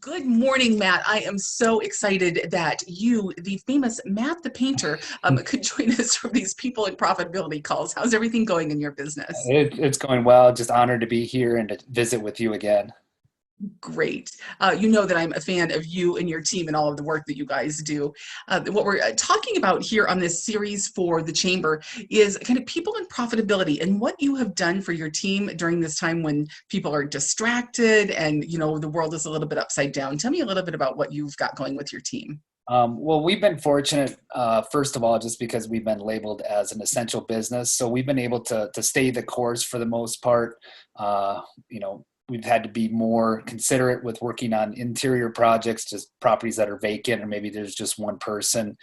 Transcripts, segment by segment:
Good morning, Matt. I am so excited that you, the famous Matt the Painter, could join us for these people and profitability calls. How's everything going in your business? It's going well. Just honored to be here and to visit with you again. Great. You know that I'm a fan of you and your team and all of the work that you guys do. What we're talking about here on this series for the Chamber is kind of people and profitability and what you have done for your team during this time when people are distracted and, the world is a little bit upside down. Tell me a little bit about what you've got going with your team. Well, we've been fortunate, first of all, just because we've been labeled as an essential business. So we've been able to stay the course for the most part. We've had to be more considerate with working on interior projects, just properties that are vacant, or maybe there's just one person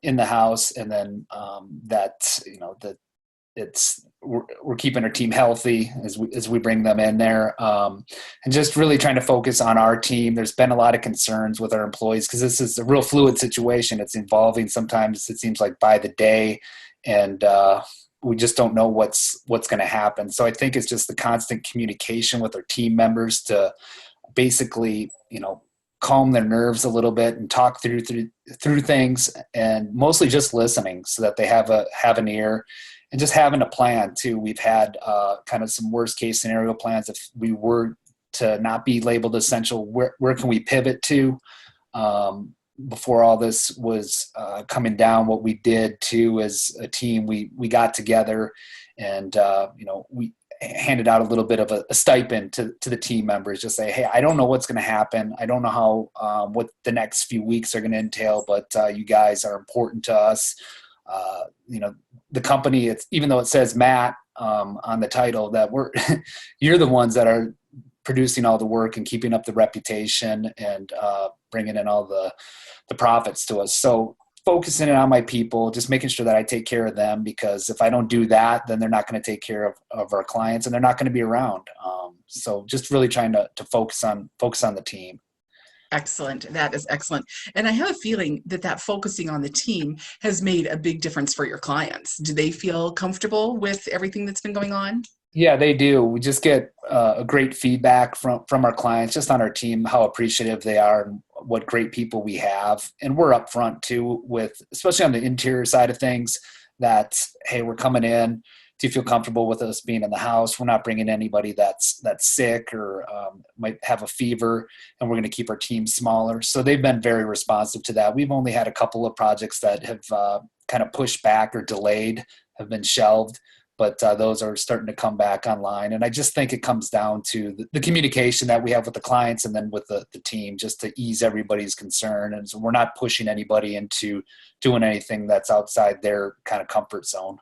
in the house. And then that we're keeping our team healthy as we bring them in there, and just really trying to focus on our team. There's been a lot of concerns with our employees because this is a real fluid situation. It's evolving. Sometimes it seems like by the day, and we just don't know what's going to happen. So I think it's just the constant communication with our team members to basically, calm their nerves a little bit and talk through things, and mostly just listening so that they have an ear. And just having a plan too. We've had kind of some worst case scenario plans. If we were to not be labeled essential, where can we pivot to? Before all this was coming down, what we did too as a team, we got together and we handed out a little bit of a stipend to the team members. Just say, hey, I don't know what's going to happen. I don't know how what the next few weeks are going to entail, but you guys are important to us. The company, it's even though it says Matt on the title, that you're the ones that are producing all the work and keeping up the reputation and bringing in all the profits to us. So focusing on my people, just making sure that I take care of them, because if I don't do that, then they're not going to take care of our clients and they're not going to be around. So just really trying to focus on the team. Excellent. That is excellent. And I have a feeling that focusing on the team has made a big difference for your clients. Do they feel comfortable with everything that's been going on? Yeah, they do. We just get a great feedback from our clients, just on our team, how appreciative they are and what great people we have. And we're upfront too with, especially on the interior side of things, that, hey, we're coming in. Do you feel comfortable with us being in the house? We're not bringing anybody that's sick or might have a fever, and we're going to keep our team smaller. So they've been very responsive to that. We've only had a couple of projects that have kind of pushed back or delayed, have been shelved, but those are starting to come back online. And I just think it comes down to the communication that we have with the clients and then with the team, just to ease everybody's concern. And so we're not pushing anybody into doing anything that's outside their kind of comfort zone.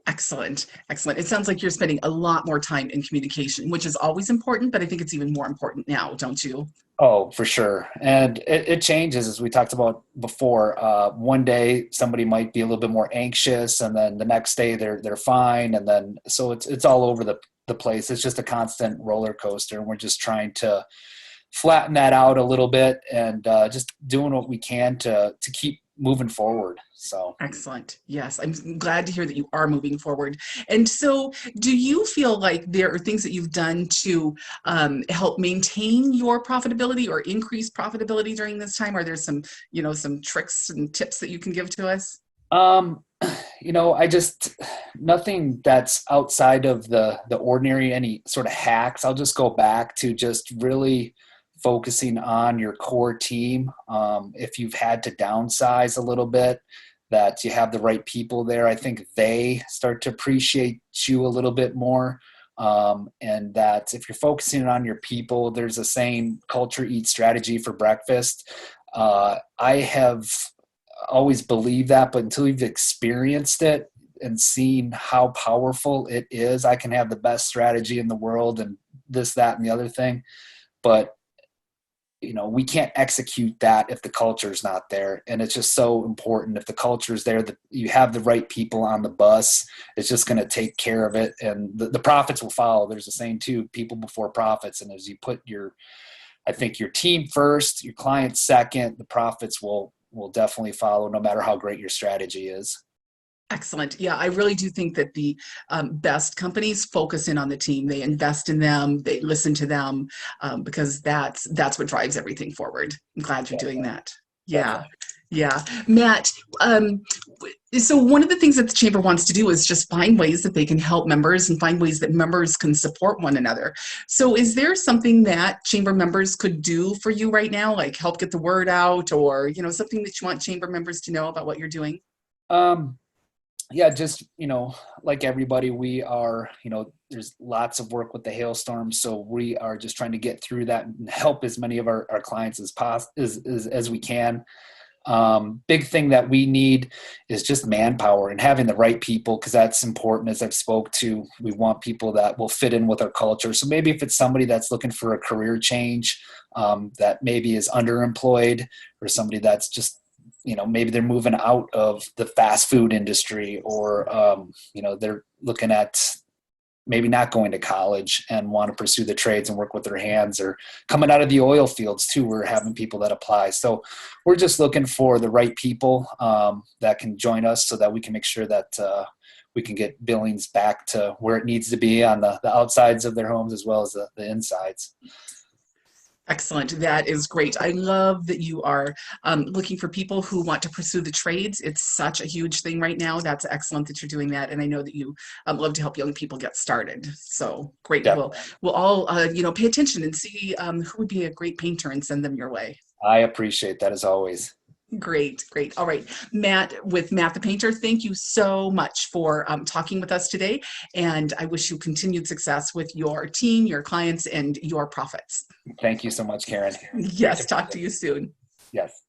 Excellent. Excellent. It sounds like you're spending a lot more time in communication, which is always important, but I think it's even more important now, don't you? Oh, for sure. And it changes, as we talked about before. One day somebody might be a little bit more anxious, and then the next day they're fine. And then, so it's all over the place. It's just a constant roller coaster. And we're just trying to flatten that out a little bit, and just doing what we can to keep moving forward. So Excellent. Yes, I'm glad to hear that you are moving forward. And so, do you feel like there are things that you've done to help maintain your profitability or increase profitability during this time? Are there some tricks and tips that you can give to us? I just, nothing that's outside of the ordinary, any sort of hacks. I'll just go back to just really focusing on your core team. If you've had to downsize a little bit, that you have the right people there. I think they start to appreciate you a little bit more. And that if you're focusing on your people, there's a saying, culture eats strategy for breakfast. I have always believed that, but until you've experienced it and seen how powerful it is, I can have the best strategy in the world and this, that, and the other thing. But we can't execute that if the culture is not there. And it's just so important. If the culture is there, that you have the right people on the bus, it's just going to take care of it. And the profits will follow. There's a saying too, people before profits. And as you put I think your team first, your clients second, the profits will definitely follow, no matter how great your strategy is. Excellent. Yeah, I really do think that the best companies focus in on the team. They invest in them. They listen to them, because that's what drives everything forward. I'm glad you're doing Definitely. that. Yeah, Definitely. yeah. Matt, so one of the things that the chamber wants to do is just find ways that they can help members and find ways that members can support one another. So is there something that chamber members could do for you right now, like help get the word out, or something that you want chamber members to know about what you're doing? Um, yeah, just, like everybody, we are, there's lots of work with the hailstorm. So we are just trying to get through that and help as many of our clients as we can. Big thing that we need is just manpower and having the right people, because that's important. As I've spoke to, we want people that will fit in with our culture. So maybe if it's somebody that's looking for a career change, that maybe is underemployed, or somebody that's just, maybe they're moving out of the fast food industry, or they're looking at maybe not going to college and want to pursue the trades and work with their hands, or coming out of the oil fields too. We're having people that apply. So we're just looking for the right people that can join us, so that we can make sure that we can get Billings back to where it needs to be on the outsides of their homes, as well as the insides. Excellent. That is great. I love that you are looking for people who want to pursue the trades. It's such a huge thing right now. That's excellent that you're doing that. And I know that you love to help young people get started. So great. Definitely. We'll all, pay attention and see who would be a great painter and send them your way. I appreciate that, as always. Great, great. All right, Matt, with Matt the Painter, thank you so much for talking with us today. And I wish you continued success with your team, your clients, and your profits. Thank you so much, Karen. Great to Yes, meet talk you. to you soon. Yes.